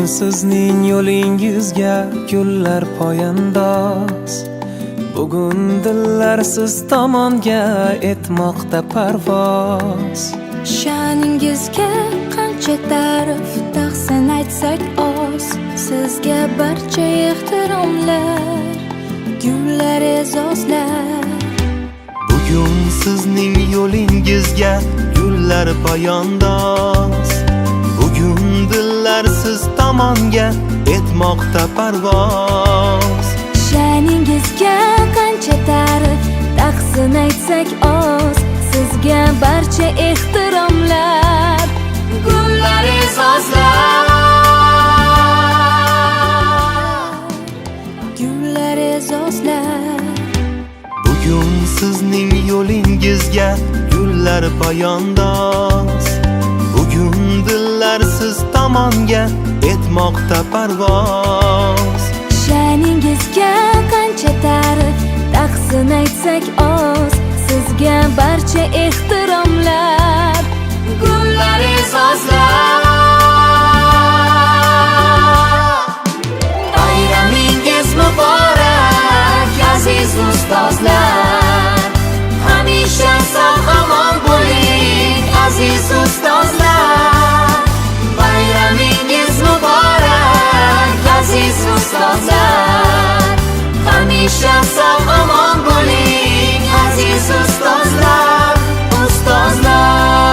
sizning yo'lingizga gullar poyandoz. Bugun dillar siz tomonga etmoqda parvoz. Sha'ningizga qancha ta'rif taqsin aytsak oz. Sizga barcha ehtiromlar, gullar e'zozlar. Bugun sizning yo'lingizga gullar poyandoz. Bugun dillar siz tomonga etmoqda parvoz. Sha'ningizga qancha ta'rif taqsin aytsak oz. Sizga barcha ehtiromlar, gullar e'zozlar. Gullar e'zozlar. Bugun sizning yo'lingizga gullar poyandoz. Bugun dillar siz tomonga etmoqda parvoz. Sha'ningizga qancha ta'rif taqsin aytsak oz. Sizga barcha ehtiromlar, gullar e'zozlar. Bayramingiz muborak aziz ustozlar. Hamisha sog'-omon bo'ling aziz ustozlar. Bayramingiz muborak aziz ustozlar. Hamisha sog'-omon bo'ling aziz ustozlar, ustozlar.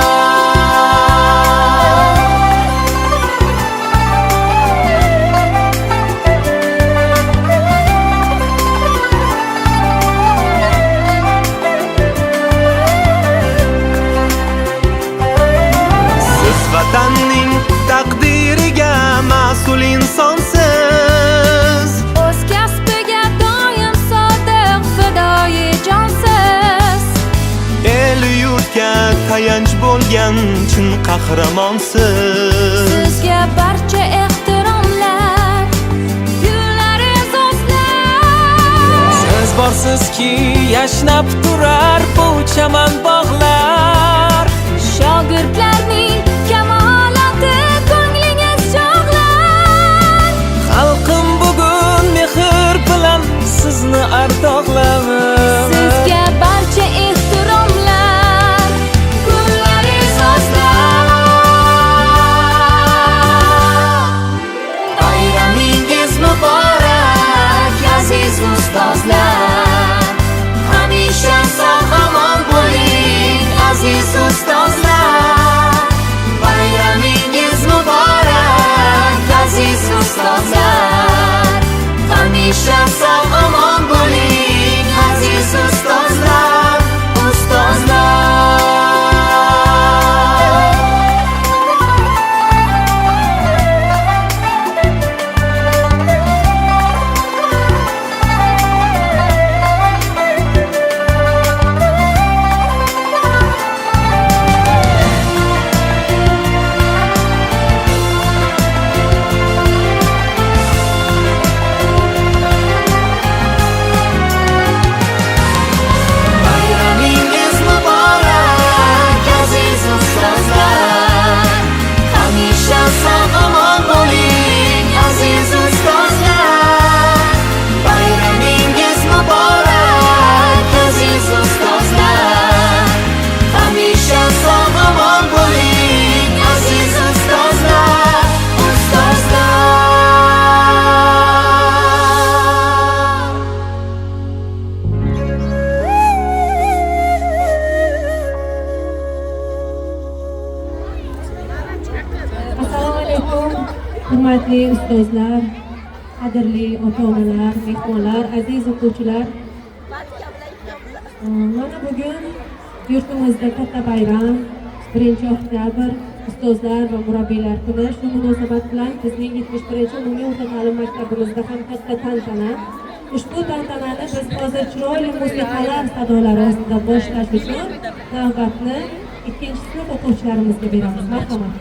Siz vatanning taqdiriga mas'ul insonsiz. O'z kasbiga doim sodiq, fidoyi jonsiz. El yurtga tayanch bo'lgan chin qahramonsiz. Sizga barcha ehtiromlar, gullar e'zozlar. Siz borsizki yashnab turar bu chaman bog'lar. Shogirdlarning kamoloti ko'nglingiz chog'lar. Xalqim bugun mehr bilan sizni ardoqlamas. Sizga barcha ehtiromlar, gullar e'zozlar. Bayramingiz muborak aziz ustozlar. Hamisha sog'-omon bo'ling aziz ustozlar. Bayramingiz muborak aziz ustozlar. Hamisha sog'-omon bo'ling aziz ustozlar, ustozlar. Bayramingiz muborak aziz ustozlar. Hamisha sog'-omon bo'ling aziz ustozlar. Bayramingiz muborak aziz ustozlar. Hamisha sog'-omon bo'ling aziz ustozlar, ustozlar. Assalomu alaykum, hurmatli ustozlar, qadrli ota-onalar, mehmonlar, aziz o'quvchilar. Mana bugun yurtimizda katta bayram, 1-oktyabr, ustozlar va murabbiylar kuni. Shu munosabat bilan bizning 71-umumiy o'rta ta'lim maktabimizda ham katta tantana. Ushbu tantanani biz hozir chiroyli musiqalar sadolari ostida boshlash uchun navbatni 2-sinf o'quvchilarimizga beramiz. Marhamat.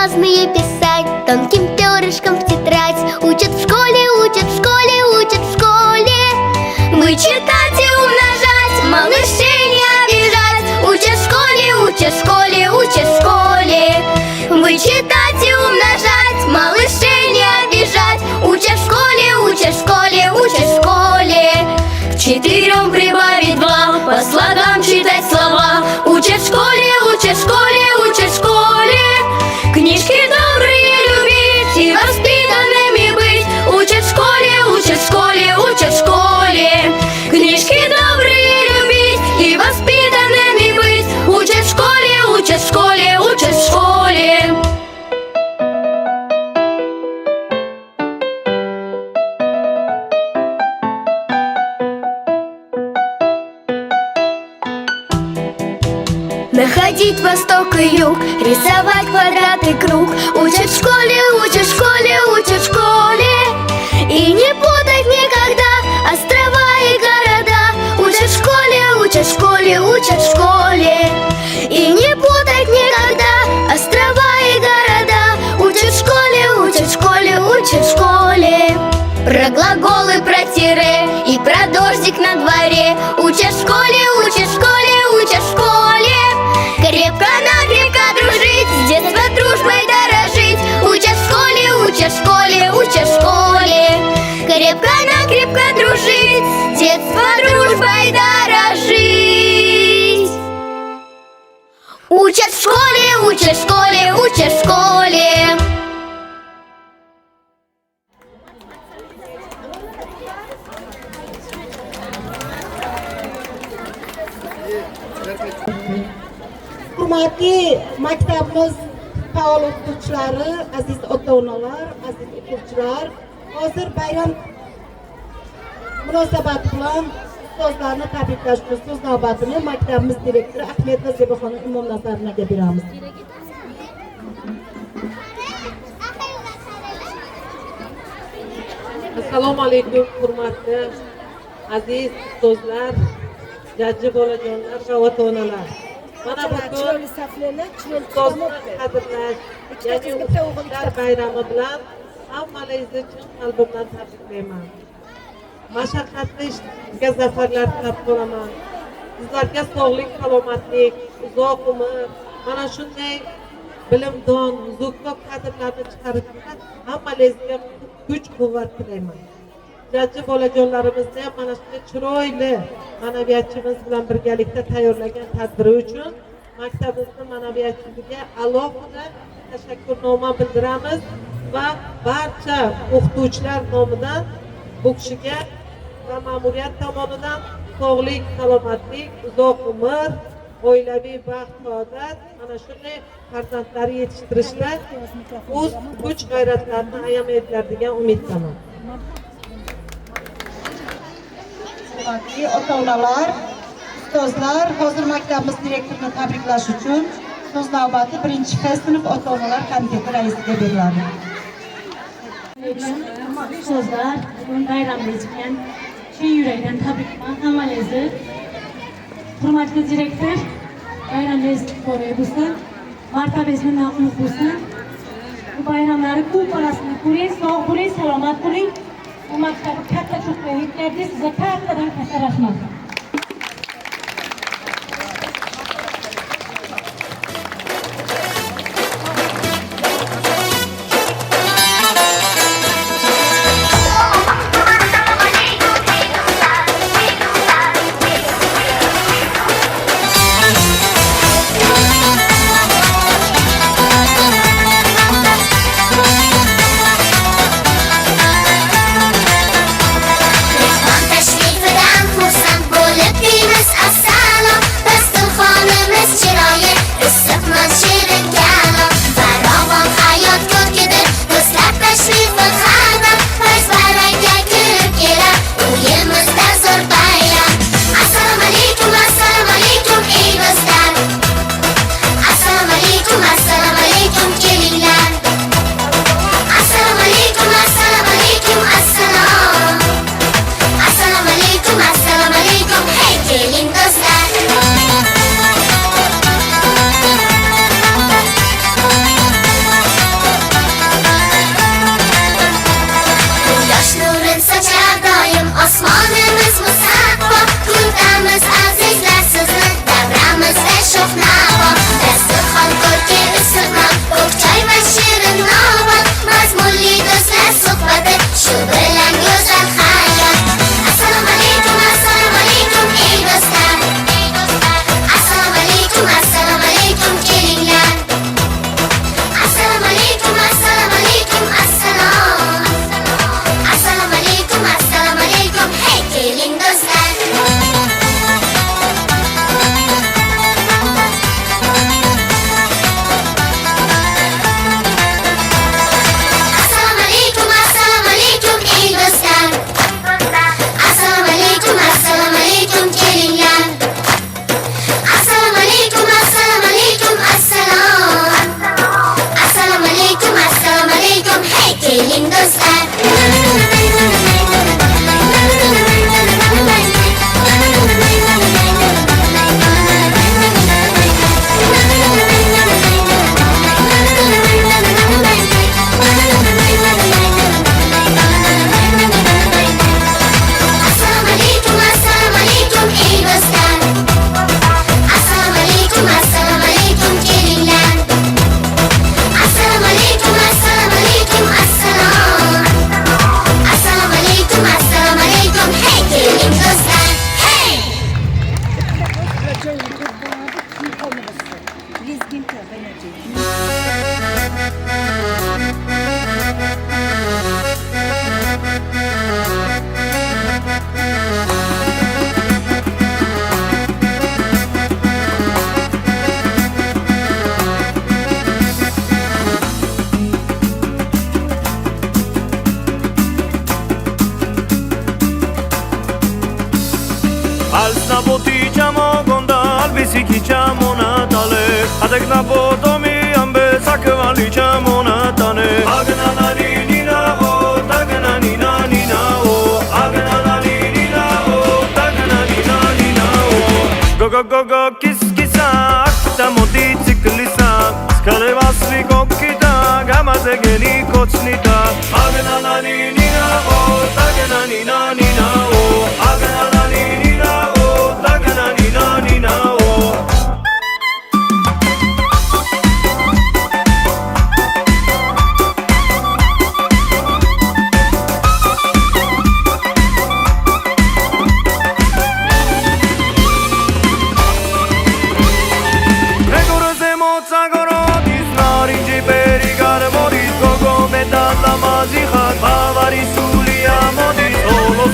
разные писать тонким перышком в тетрадь. Учат в школе, учат в школе, учат в школе. Вычитать и умножать, малышей не обижать. Учат в школе, учат в школе, учат в школе. Вычитать и умножать, малышей не обижать. Учат в школе, учат в школе, учат в школе. К 4 прибавить 2, по слогам читать слова. Учат в школе, учат в школе, учат в школе. Книжки добрые любить и воспитанными быть. Учат в школе, учат в школе, учат в школе. Книжки добрые любить и воспитанными быть. Учат в школе, учат в школе, учат в школе. Находить восток и юг, рисовать квадрат и круг. Учат в школе, учат в школе, учат в школе. И не путать никогда острова и города. Учат в школе, учат в школе, учат в школе. И не путать никогда острова и города. Учат в школе, учат в школе, учат в школе. Про глаголы, про тире и про дождик на дворе. Учат в школе, учат в школе, учат в школе. Крепко-накрепко дружить, с детства дружбой дорожить. Учат в школе, учат в школе, учат в школе. Крепко-накрепко дружить, с детства дружбой дорожить. Учат в школе, учат в школе, учат в школе. Hurmatli maktabimiz faol o'qituvchilari, aziz ota-onalar, aziz o'quvchilar, hozir bayram munosabati bilan ustozlarni tabriklash uchun so'z navbatini maktabimiz direktori Ahmedova Zebixonim Imom Nazarovnaga beramiz. Assalomu alaykum, hurmatli aziz ustozlar, jajji bolajonlar va ota-onalar. Mana bugun ustozni qadrlash, yangi o'qituvchilar bayrami bilan hammalaringizni chin qalbimdan tabriklayman. Mashaqqatli ishga zafarlar tilab qolaman. Sizlarga sog'lik, salomatlik, uzoq umr, mana shunday bilimdon, zo'rko'p kadrlarni chiqarishda hammalaringizga kuch-quvvat tilayman. Jajji bolajonlarimizni ham mana shunday chiroyli ma'naviyatchimiz bilan birgalikda tayyorlagan tadbiri uchun maktabimizning ma'naviyatchisiga alohida tashakkurnoma bildiramiz va barcha o'qituvchilar nomidan bu kishiga va ma'muriyat tomonidan sog'lik, salomatlik, uzoq umr, oilaviy baxt, saodat, mana shunday farzandlari yetishtirishda o'z kuch-g'ayratlarini ayamaydilar degan umiddaman. Hurmatli ota-onalar, ustozlar, hozir maktabimiz direktorini tabriklash uchun so'z navbati 1-F sinf ota-onalar komiteti raisiga beriladi. Hurmatli ustozlar, bugun bayramingiz bilan chin yurakdan tabriklayman hammalaringizni. Hurmatli direktor, bayramingiz muborak bo'lsin, martabangiz mamnun bo'lsin. Bu bayramlari ko'p orasini ko'ring, sog' bo'ling, salomat bo'ling. Bu maktabni katta cho'qqiga yetkazdik, sizga kattadan katta rahmat. Tashrifidan xursand diciamo Natale, adek na potomi ambe sakvaliamo Natale. Agna na nina o, tagna nina nina o, agna na nina o, tagna nina o. Go go go go kiss kissa, akta moticiklisa, skale vasvi kokkita, gamaze geni kotsnita. Agna na nina o, tagna nina nina o, agna na nina o, tagna nina o.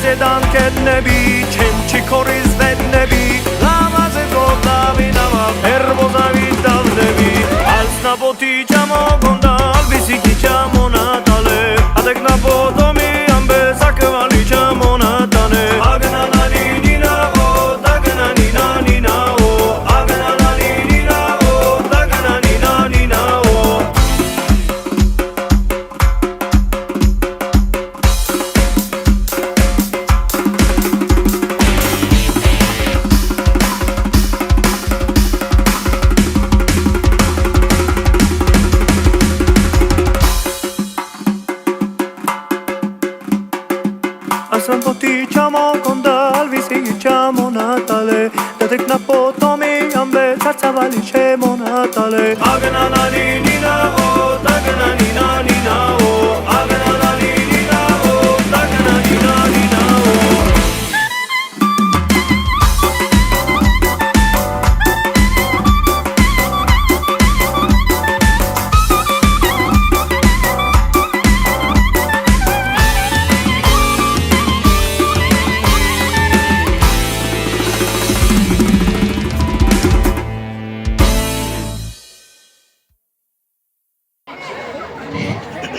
Sedan ketnebi, čenči koriz vednebi, lama se zovnavi nama, herbozavi davnebi. Alsna potičamo gondal, visikičamo Natale, adek na potomi ambe sakvaličamo Natale. Agna na nina o, tagna nina nina o, agna na nina o, tagna nina o. Alsan potičamo gondal, visikičamo Natale, dadek na potomi ambe sakvaličamo Natale. Agna na nina o, tagna nina nina o, agna na nina o, tagna nina o.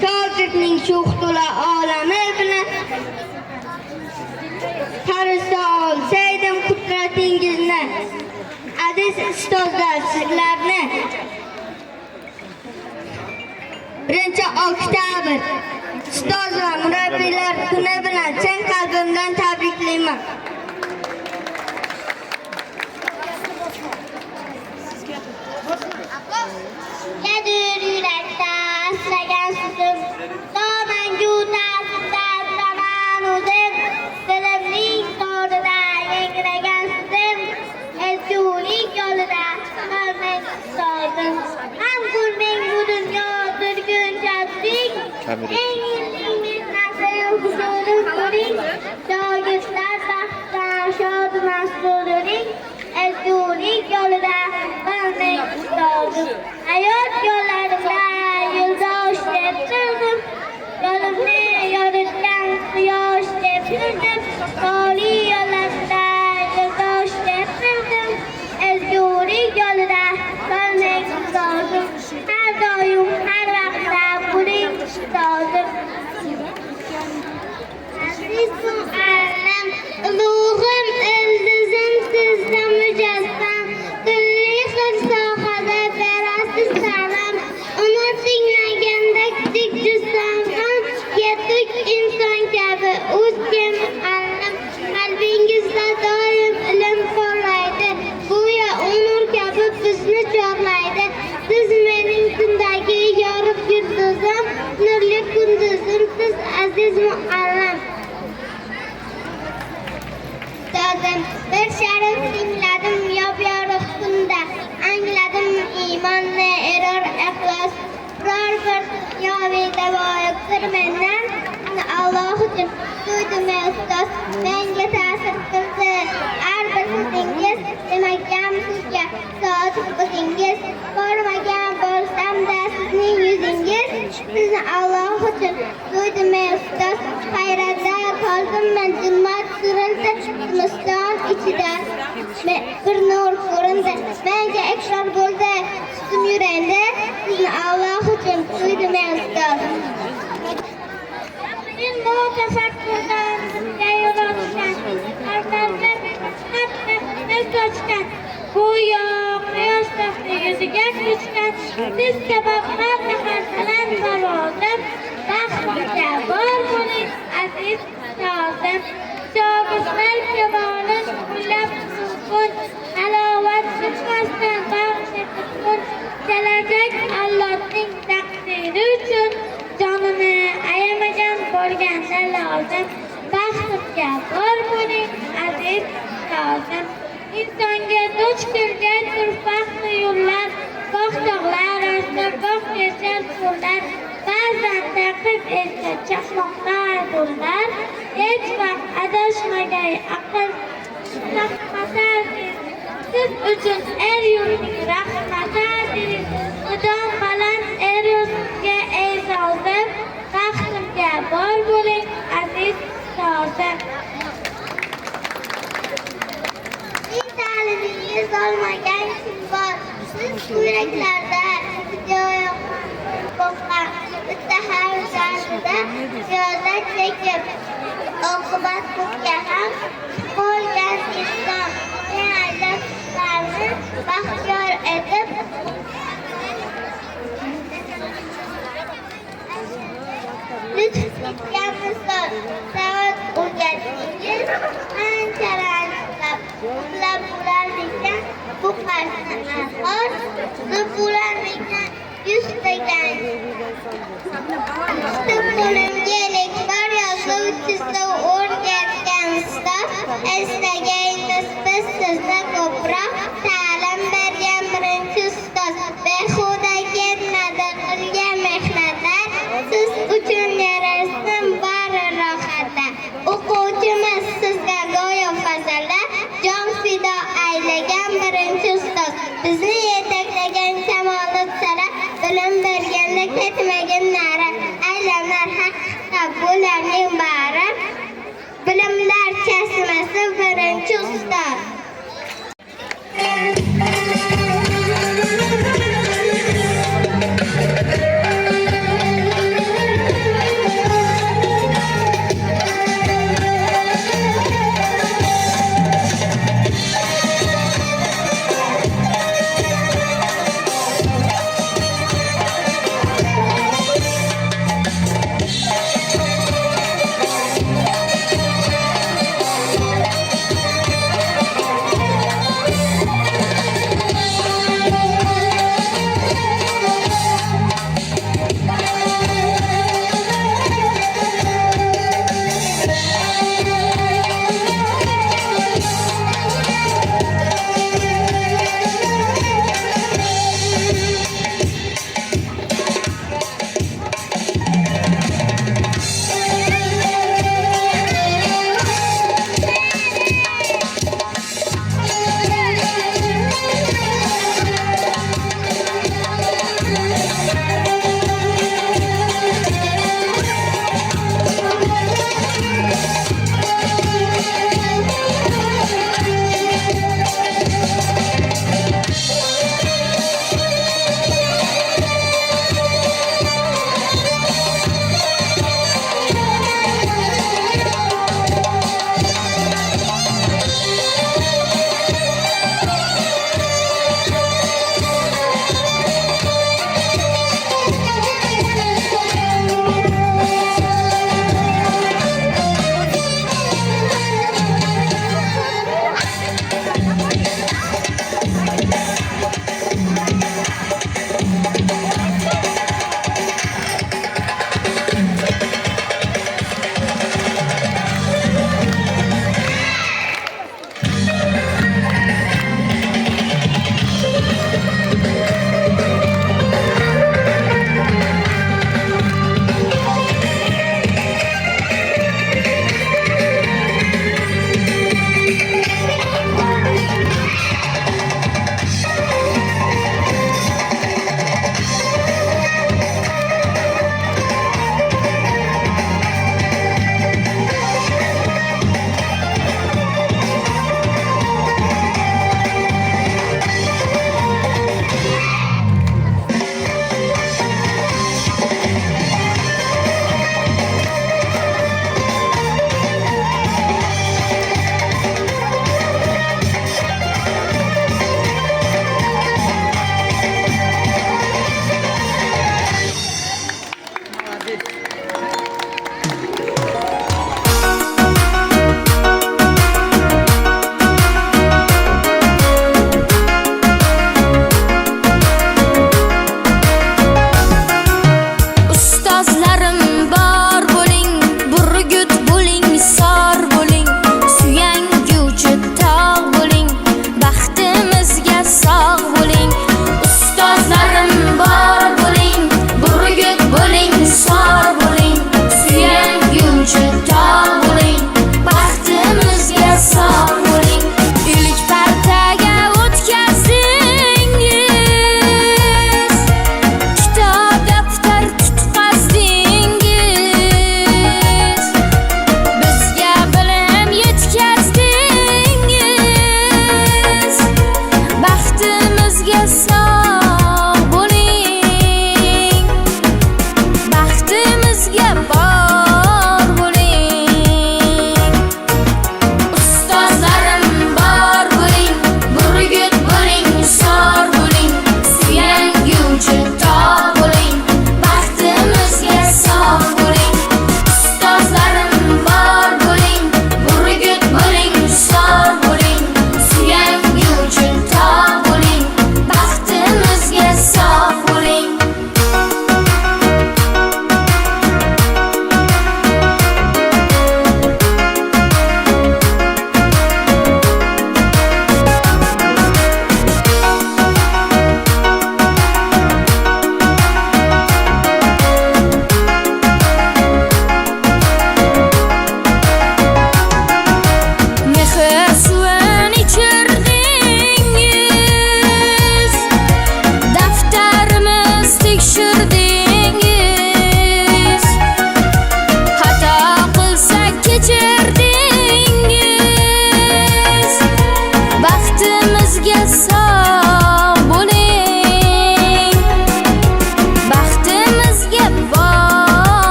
Shogirdning sho'xto'la olami bilan tanishsa olsaydim qudratingizni. Aziz ustozlar, sizlarni 1-oktyabr ustoz va murabbiylar kuni bilan chin qalbimdan tabriklayman. Yadur yurakdan asragan suzim, domangu ta'sirdan zaman o'zim, dilimning to'rida yangragan suzim, ezgulik yo'lida qolmang ustozim. Ham ko'rmang bu dunyo turguncha turing, eng yillik mehnatni huzurim ko'ring, shogirdlar baxtdan shod masrur bo'ling, ezgulik yo'lida qolmang ustozim. Hayot yo'llarimda yo'ldosh deb turdim, yo'limni yoritgan quyosh deb turdim, oliy yo'llarimda yo'ldosh deb turdim, ezgulik yo'lida qolmang ustozim. Har doim har vaqtda bo'ling ustozim. Aziz muallim, ulug'im ildizim sizda mujassam, turli xil sohada berasiz ta'lim. Uni tinglaganda kichik jussam ham yetuk inson kabi o'zga muallim. Qalbingizda doim ilm porlaydi, go'yo nur kabi bizni chorlaydi. Siz mening kundagi yorug' yulduzim, nurli kunduzim siz aziz muallim. Ustozim, bir sharif tingladim yop-yorug' kunda, angladim iymonni erur ixlos, biror bir dunyoviy davo yo'qdir mendan. Alloh uchun duydum ustoz, menga ta'sir qildi har bir so'zingiz, demakam sizga sodiq o'zingiz. Ko'rmagan bo'lsam-da sizning yuzingiz, sizni Alloh uchun duydum ustoz. Hayratda qoldim, zulmat surildi zimiston ichida, bir nur ko'rindi, menga iqror bo'ldi sutim yurakda. Sizni Alloh uchun duydum ustoz. Men bu tafakkurdan sizga yo'l ochgan, qalbimga qattiq sochgan, go'yo yuziga ko'chgan siz sabab har nafar talant parvozim baxtimga bor bo'ling aziz ustozim shogirdlar kavonish kuylab kun halovat chiqmasdan baxshi qutqun kelajak Allohning taqdiri uchun jonini ayamagan bo'lganda lozim baxtimga bor bo'ling aziz ustozim insonga duch kelgan turfaqli yo'llar goh tog'lar osma goh yashil ko'llar ba'zan taqib esa chaqmoqlar do'llar hech vaqt adashmagay aql rahmatadir siz uchun er yurtning rahmatadir mudom baland er yurtga e'zozim baxtimga bor bo'ling aziz ustozim ta'limingiz olmagan kim bor siz ko'ylaklarda qo'rqqan bitta harsasida riyozat chekib oqibat ko'pga ham qolgan inson sizlarni baxtiyor etib lutf etgan misol savat o'rgatdingiz anchalar uxlab bo'larmikan bu qarsni anhor ko'p bo'larmikan 100 stakan qo'limga lektor yozuv chizuv o'rgatgan ustoz istagaysiz biz sizni ko'proq ta'lim bergan birinchi ustoz behuda ketmadi qilgan mehnatlar siz uchun yarasin bari rohatda o'quvchimiz sizga go'yo fazilda jon fido aylagan birinchi ustoz bizni yetaklagan kamolot sari bilim berganda ketmagin nari aylanar haqiqa bularning bari bilimlar chashmasi birinchi ustoz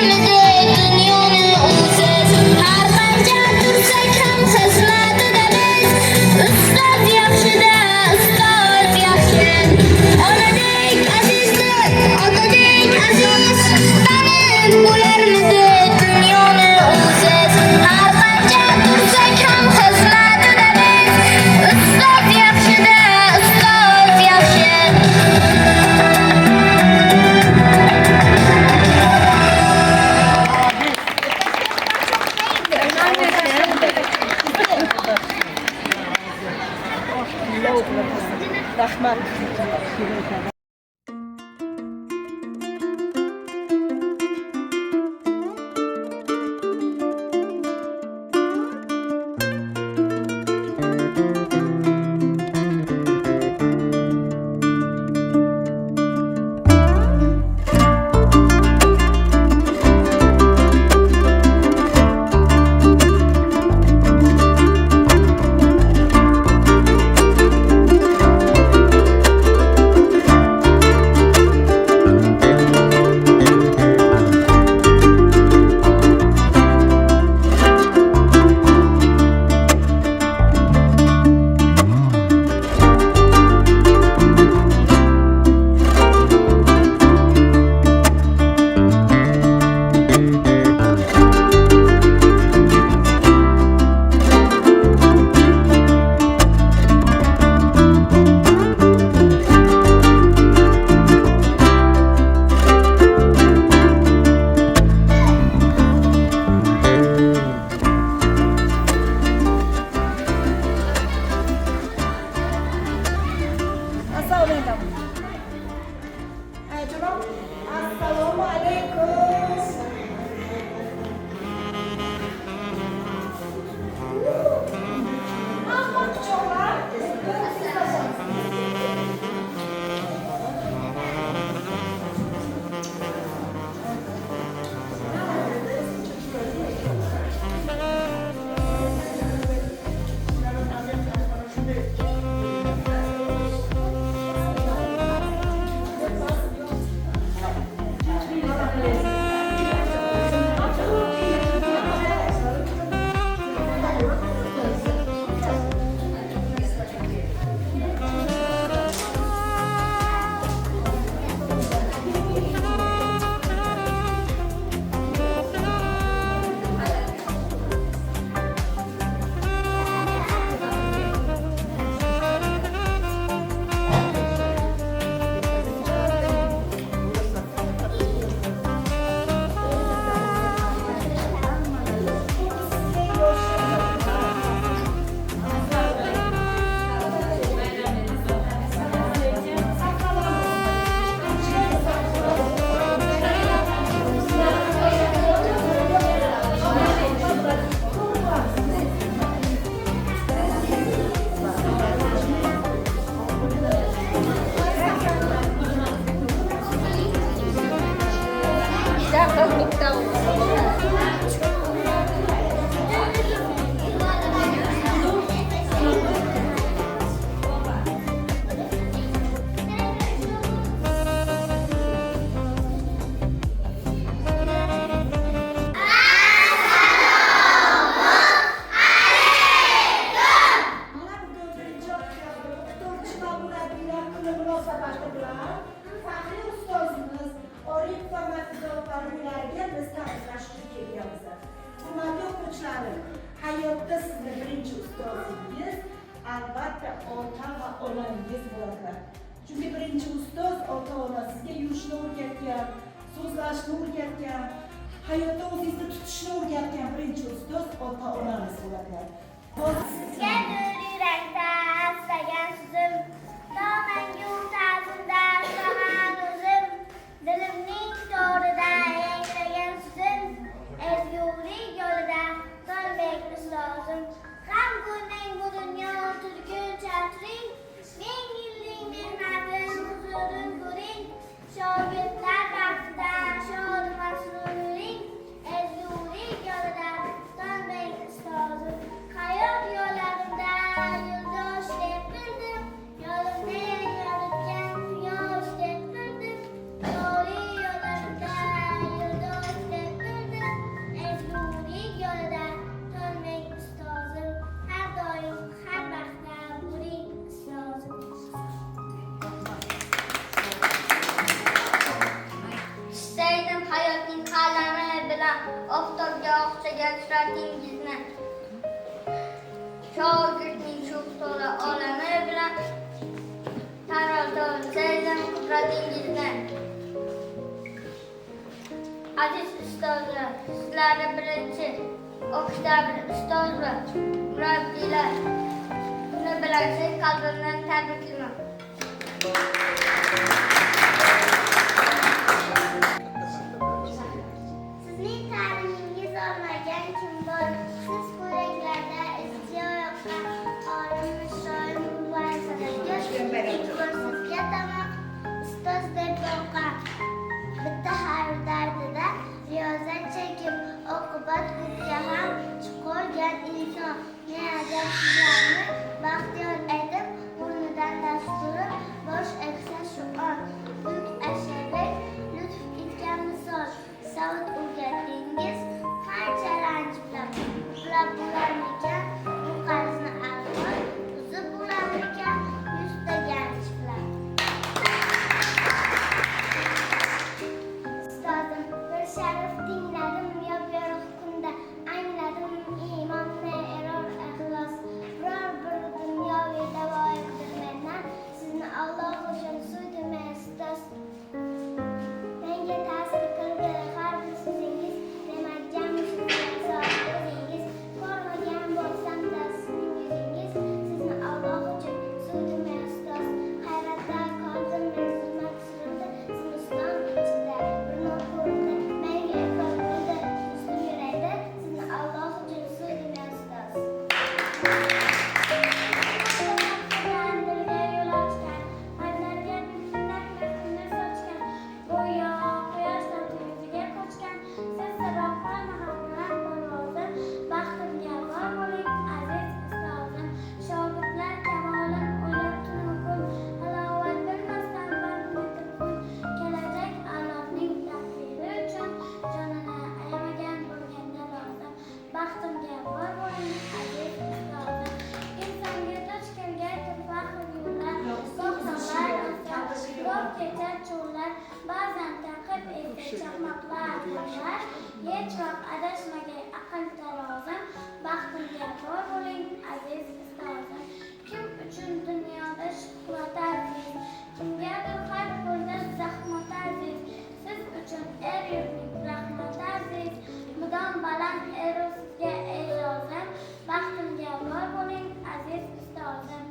bo'larmidi dunyoni o'ziz har qancha tursak ham xizmatida biz ustoz yaxshida ustoz yaxshi onadek azizdir otadek aziz tanim bo'larmidi dunyoni o'ziz har qancha tursak ham xizmatida biz ustoz yaxshida ustoz yaxshi Rahmat. albatta ota va onangiz bo'ladilar. Chunki birinchi ustoz ota-ona sizga yurishni o'rgatgan, so'zlashni o'rgatgan, hayotda o'zingizni tutishni o'rgatgan birinchi ustoz ota-onangiz bo'ladilar. Sizga nur yurakda istagan so'zim, to mangu ta'zimda istagan o'zim, dilimning to'rida yangragan so'zim, ezgulik yo'lida qolmak ustozim. G'am ko'rmang bu dunyo turguncha turing, ming yillik mehnatim huzurin ko'ring, shogirdlar baxtida shod masrur yuring, ezgulik yo'lida qolmang ustozim. Hayot yo'llarimda bilan oftobga o'xshagan suratingizni, shogirdning shu to'la olami bilan tarozi sezim qudratingizni. Aziz ustozlar, sizlarni birinchi o'qish davri ustoz va murabbiylar kuni bilan siz qalbimdan tabriklayman. Sizning ta'limingiz olmagan kim bor? Siz ko'raklarda iztiyoqqa olim shoir muvazzaflarga sizga tamom ustoz deb boqar. Bitta harf dardida riyozat chekib oqibat ko'kka ham chiqolgan inson. Ne ajab sizlarni baxtiyor etib o'rnidan dasturib bosh egsa shu on. Buyuk ashabek lutf etgan misol. Savut o'rgatdingiz qancha ranj bilan uxlab bo'larmikan bu qarzni alvon uzib bo'larmikan 100 ta ganj bilan. Ustozim bir sharif tingladim yop-yorug' kunda, angladim iymonni eror ixlos. Biror bir dunyoviy davoyimdir mendan, sizni Alloh uchun suydim ustoz. Menga ta'sir qildi har bir so'zingiz, demak jamishimga soat o'zingiz. Ko'rmagan bo'lsam-da sizning yuzingiz, sizni Alloh uchun suydim ustoz. Hayratda qoldim men zulmat sirida, zimiston ichida bir nur ko'rindi, menga iqror qildi, muslim yurakda, sizni Alloh uchun suydim ustoz. Dilga yo'l ochgan, qalblarga bundan mehrini sochgan, go'yo quyoshdan yuziga qochgan, siz sabab qolmagan bilan parvozim, baxtimga bor bo'ling aziz ustozim. Shogirdlar kamolin o'ylab tunu kun, halovat bilmasdan barm etib kun, kelajak avlodning taqdiri uchun jonini ayamagan bo'lganda lozim. Baxtimga bor bo'ling aziz ustozim. Insonga duch kelgan turfa xil yo'llar, to'xtamlar o'tsa, yo'q kecha cho'llar, ba'zan taqib etsa chaqmoqlar, yo'llar, hech vaqt adashmagay aql tarozim. Baxtimga bor bo'ling aziz ustozim. Kim uchun dunyoda shuhrat aziz, kimgadir har ko'rda zahmat aziz, siz uchun er yurtning rahmat aziz, mudom baland eru sizga e'zozim. Baxtimga bor bo'ling aziz ustozim.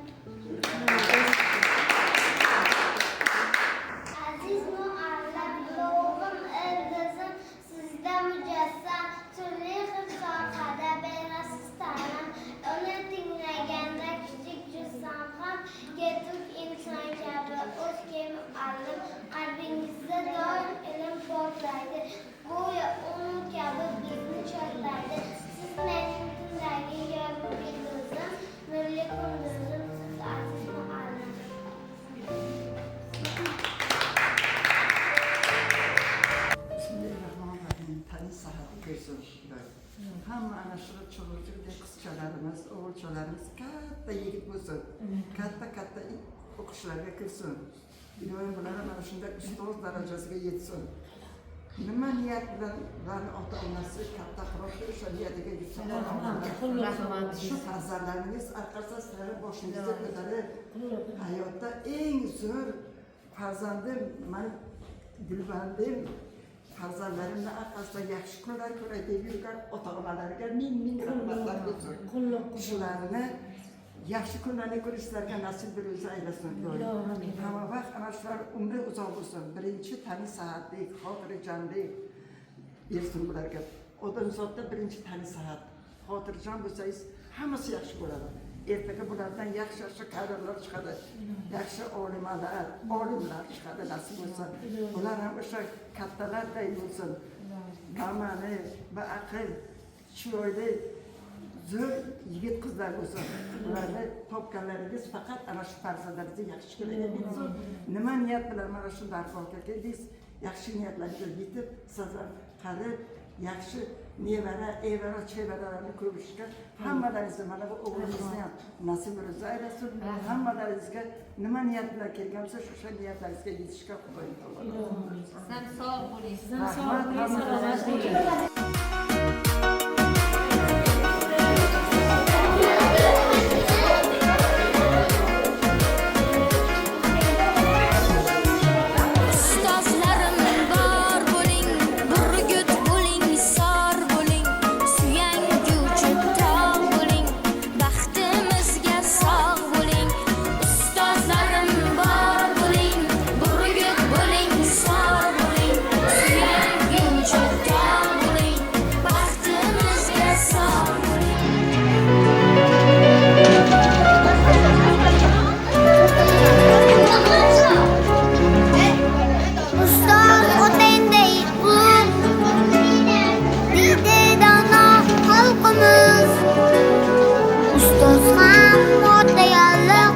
Aziz muallim, ulug'im ildizim, sizda mujassam, turli xil sohada berasiz ta'lim. Uni tinglaganda kichik jussam ham yetuk inson kabi o'zga muallim, qalbingizda doim ilm portlaydi, go'yo uni kabi bizni chorlaydi. Siz mening tundagi yorug' ildizim, nurli kunduzim, siz aziz muallim. Bismillahirrahmanirrahim. Tani saati ko'rsin. Hamma ana shu cho'g'irchilik qizchalarimiz, o'g'ilchalarimiz katta yigit bo'lsin. Katta o'qishlarga kirsin. Iloyim bular mana shunday ustoz darajasiga yetsin. Nima niyat bilan ularni ota-onasi katta qilib o'sha niyatiga yetsin. Shu farzandlaringiz orqasida sizlarni boshingizga ko'tarib, hayotda eng zo'r farzandim, men dilbandim, farzandlarimni orqasida yaxshi kunlar ko'ray deb yurgan ota-onalarga ming rahmatlar bo'lsin. Shularni yaxshi kunlarni ko'rishlarga nasib bersa aylasin. Hamma vaqt ana shular umri uzoq bo'lsin. Birinchi tani saatlik, xotirjamlik bersin bularga. Odamzodda birinchi tani saat. Xotirjam bo'lsangiz, hammasi yaxshi bo'ladi. Ertaga bulardan yaxshi kadrlar chiqadi. Yaxshi olimlar chiqadi nasib bo'lsa. Ular ham o'sha kattalarday bo'lsin. Gamani va aql, chiroyli, zo'r yigit qizlar bo'lsin. Ularni topganlaringiz faqat ana shu farzandlaringizni yaxshi ko'rgan bo'lsin. Nima niyat bilan mana shu dargohga keldingiz? Yaxshi niyatlarga yetib, siz ham qarib yaxshi nevara, evara, chevaralarni ko'rishga hammalaringizga mana bu o'g'limizni ham nasib ro'za aylasin. Hammalaringizga nima niyat bilan kelgansiz, o'sha niyatlaringizga yetishga Xudoyim taolo. Siz ham sog' bo'ling. Siz ham Rahmat, salomat bo'ling. Ustozlarim bor bo'ling, burgut bo'ling, sor bo'ling, suyanguchi tog' bo'ling, baxtimizga sog' bo'ling. Ustozlarim bor bo'ling, burgut bo'ling, sor bo'ling, suyanguchi tog' bo'ling, baxtimizga sog' Ustoz o'tayday ulug' deydi dono xalqimiz. Ustoz ham o'tayalik,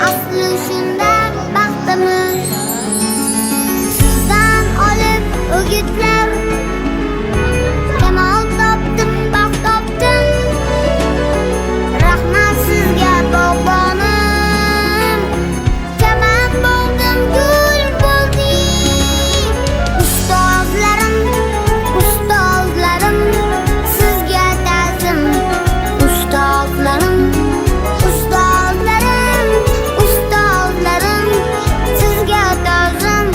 asli shunda baxtimiz. Sizdan olib o'gitlar, kamol topdim, baxt topdim. Rahmat sizga bog'bonim, chaman bo'ldim, gul bo'ldim. Ustozlarim, ustozlarim, sizga ta'zim. Ustozlarim, ustozlarim, ustozlarim, sizga ta'zim.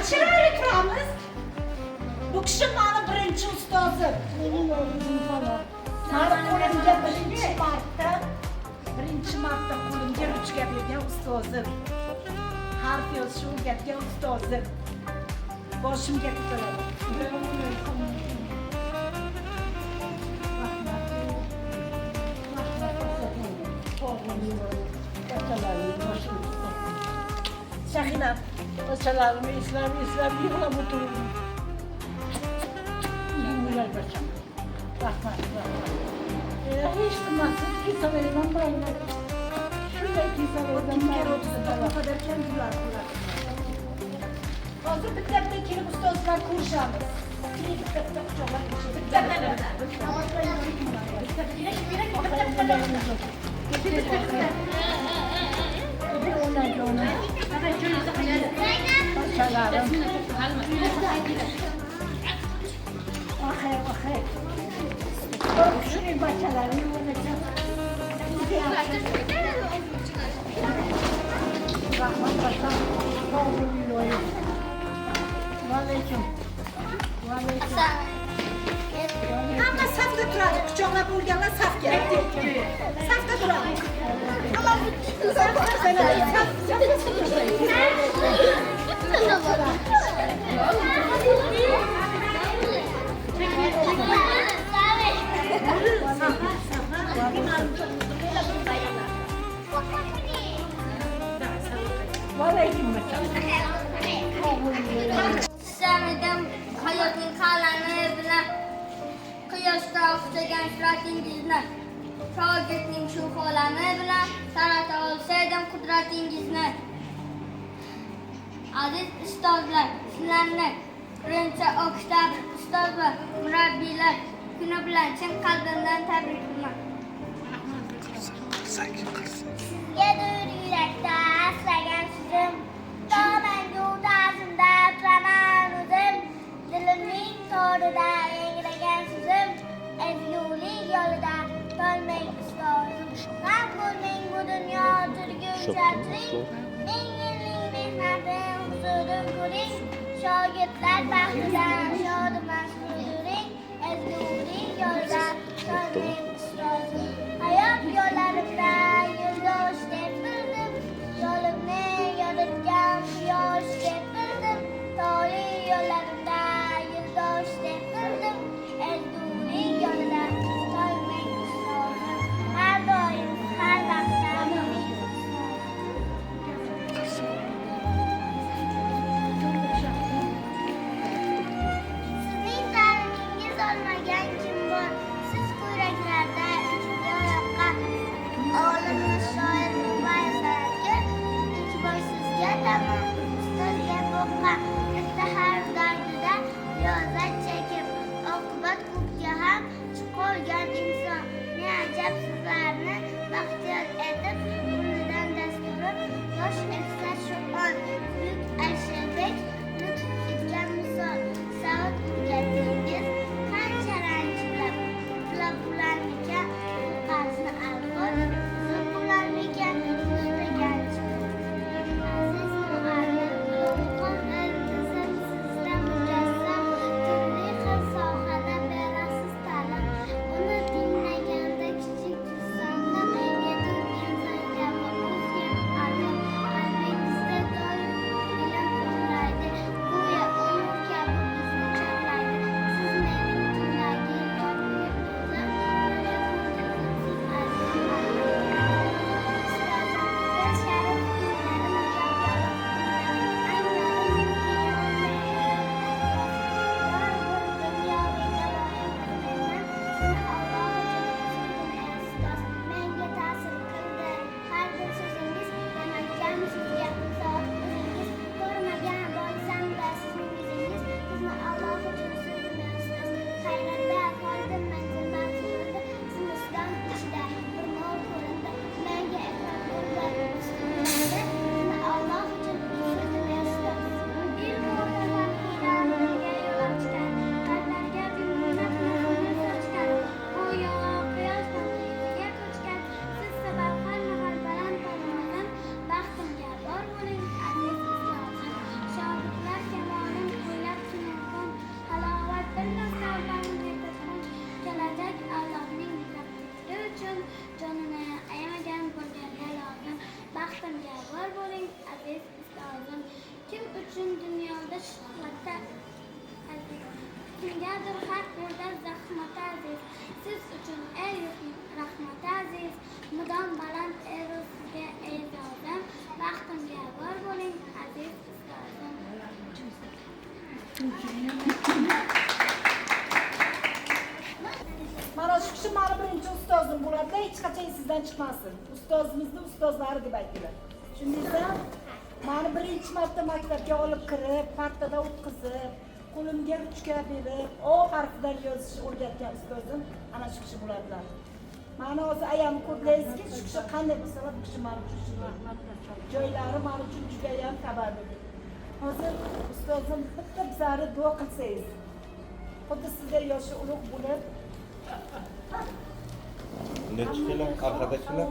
Chiroyli turamiz. Bu kishi mani birinchi ustozim. Mani qo'limga birinchi marta qo'limga ruchka bergan ustozim. Harf yozishni o'rgatgan ustozim. Boshimga ko'taradi. Shahinam, o'shalarni eslab yig'lab o'tirdim. Yumlar bacham. Rahmat. Hech nimasiz kesaverman bilan. Shunday kesaverman. Bu qadar kam bular. Hozir bitta kelib ustozlar ko'rishamiz. Bitta quchoqlab Hamma safda turadi, quchoqlab bo'lganlar safga. Safda turadi. Ammo Sizlardan hayotning qalami bilan quyoshda o'xshagan suratingizni, shogirdning shu holami bilan sanata olsaydim qudratingizni. Aziz ustozlar, sizlarni birinchi o'qishda ustoz va murabbiylar kuni bilan chin qalbimdan tabriklayman. Sizga dur yurakda aslagan sizim, domangu ta'zimda turaman o'zim, dilimning to'rida yangragan sizim, ezgulik yo'lida tolmang ustozim, g'am bo'lmang hujjatli eng yilning mehnati huzurun ko'ring shogirdlar baxtidan shodiman sururing ezgulik yo'ldan qolmang ustozim hayot yo'llarimda yo'ldosh deb bildim yo'limni yoritgan quyosh deb bildim tog'li yo'llarimda yo'ldosh deb bildim ezgulik yo'lidan qolmang ustozim har doim har vaqtda sizning ta'limingiz olmagan kim bor siz ko'raklarda ichida yoqqan olimimiz shoir va san'atkor ikkiboy sizga tamom ustozga boqqan katta harf dardida riyozat chekib oqibat ko'kka ham chiqolgan inson ne ajab sizlarni baxtiyor etib burnidan dasturim yosh etsa shu on buyuk Alisherbek lutf etgan misol savat o'rgatdingiz qancha ranjlab tilab bularmikan qarzini alqor zil bularmikan ko'zda ganjib aziz muallim muqim iltizam sizda mujassam turli xil sohada beraksiz ta'lim uni dinlaganda kichik tursam ham yetuk inson kabi o'zga alim qalbingizda doim ilm qo'raydi go'yo onur kabi bizni chorlaydi siz mening tundagi yor yurtizim go'yo ko'zimsiz aziz bir sharif kunlarim menga ta'sir qildi har bir so'zingiz demakam sizga soat o'zingiz ko'rmagan bo'lsam-da sizning yuzingiz sizni Alloh uchun so'zlaysiz hayratda qoldim manzil maqsudi zimiston ichida bir nur ko'rindi menga ehson bo'ldi ustimizda sizni Alloh uchun so'zlaysiz bir ko'rmagan hiylalarga yo'l ochgan qalblarga bimnat nurni sochgan go'yo quyosh yuziga ko'chgan siz sabab har mahal baland bo'lmadim baxtimga bor bo'ling aziz ustozim shogirdlar kamolim qo'ylab tunadim halovat bilmas tavbamni yetishdim kelajak Allohning taqdiri uchun jonini ayamagan bo'lganga lozim baxtimga bor bo'ling aziz ustozim kim uchun dunyoda shuhratda aziz kimgadir har yerda zahmati aziz siz uchun ey yurtning rahmati aziz mudom baland eru sizga e'zozim baxtimga bor bo'ling aziz ustozim Mana shu kishi meni birinchi ustozim bo'ladi-da, hech qachon sizdan chiqmasin. Ustozimizni ustozlari deb aytdilar. Shundaysa, meni birinchi marta maktabga olib kirib, partada o'tkazib, qo'limga ruchka berib, O harfidan yozish o'rgatgan ustozim ana shu kishi bo'ladilar. Meni hozir ayam ko'rlaysizki, shu kishi qanday bo'lsa, bu kishi meni uchun joylari meni uchun juda ham tabarruk. Hozir ustozim bitta bizlarni duo qilsangiz, xuddi sizlar yoshi ulug' bo'lib Nechilar arkadaşlar?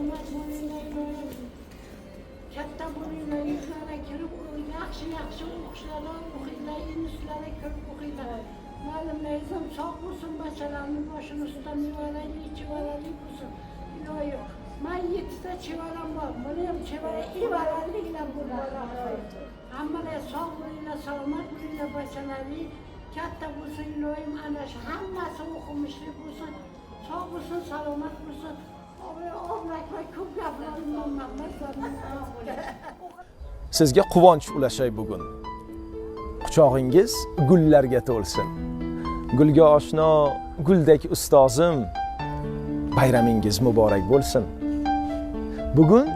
Katta bo'linglar, yuzlarga kirib, yaxshi o'qishlardan o'qinglar, institutlarga kirib o'qinglar. Muallimlaringiz sog' bo'lsin, bachalarimni boshini ustidan nevarali, chevarali bo'lsin. Iloyim, men 7 ta chevaram bor. Buni ham chevara evaralilar bo'ladi. Hammalar sog' bo'linglar, salomat bo'linglar, bachalaring katta bo'lsin, iloyim ana shu hammasi o'qimishli bo'lsin. Sog' bo'lsin, salomat bo'lsin. Oblaklar ko'p gapirolmayman. Sizga quvonch ulashay bugun. Quchog'ingiz gullarga to'lsin. Gulga oshno guldek ustozim, bayramingiz muborak bo'lsin. Bugun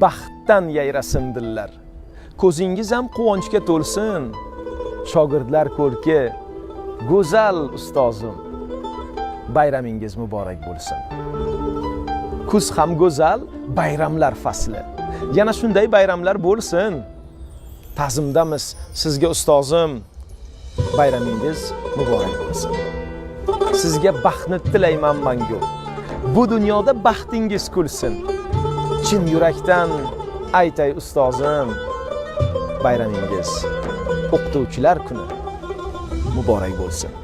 baxtdan yayrasin dillar. Ko'zingiz ham quvonchga to'lsin. Shogirdlar ko'rki, go'zal ustozim, bayramingiz muborak bo'lsin. Kuz ham go'zal, bayramlar fasli. Yana shunday bayramlar bo'lsin. Ta'zimdamiz sizga ustozim, bayramingiz muborak bo'lsin. Sizga baxtni tilayman mangu. Bu dunyoda baxtingiz kulsin. Chin yurakdan aytay ustozim, bayramingiz o'qituvchilar kuni muborak bo'lsin.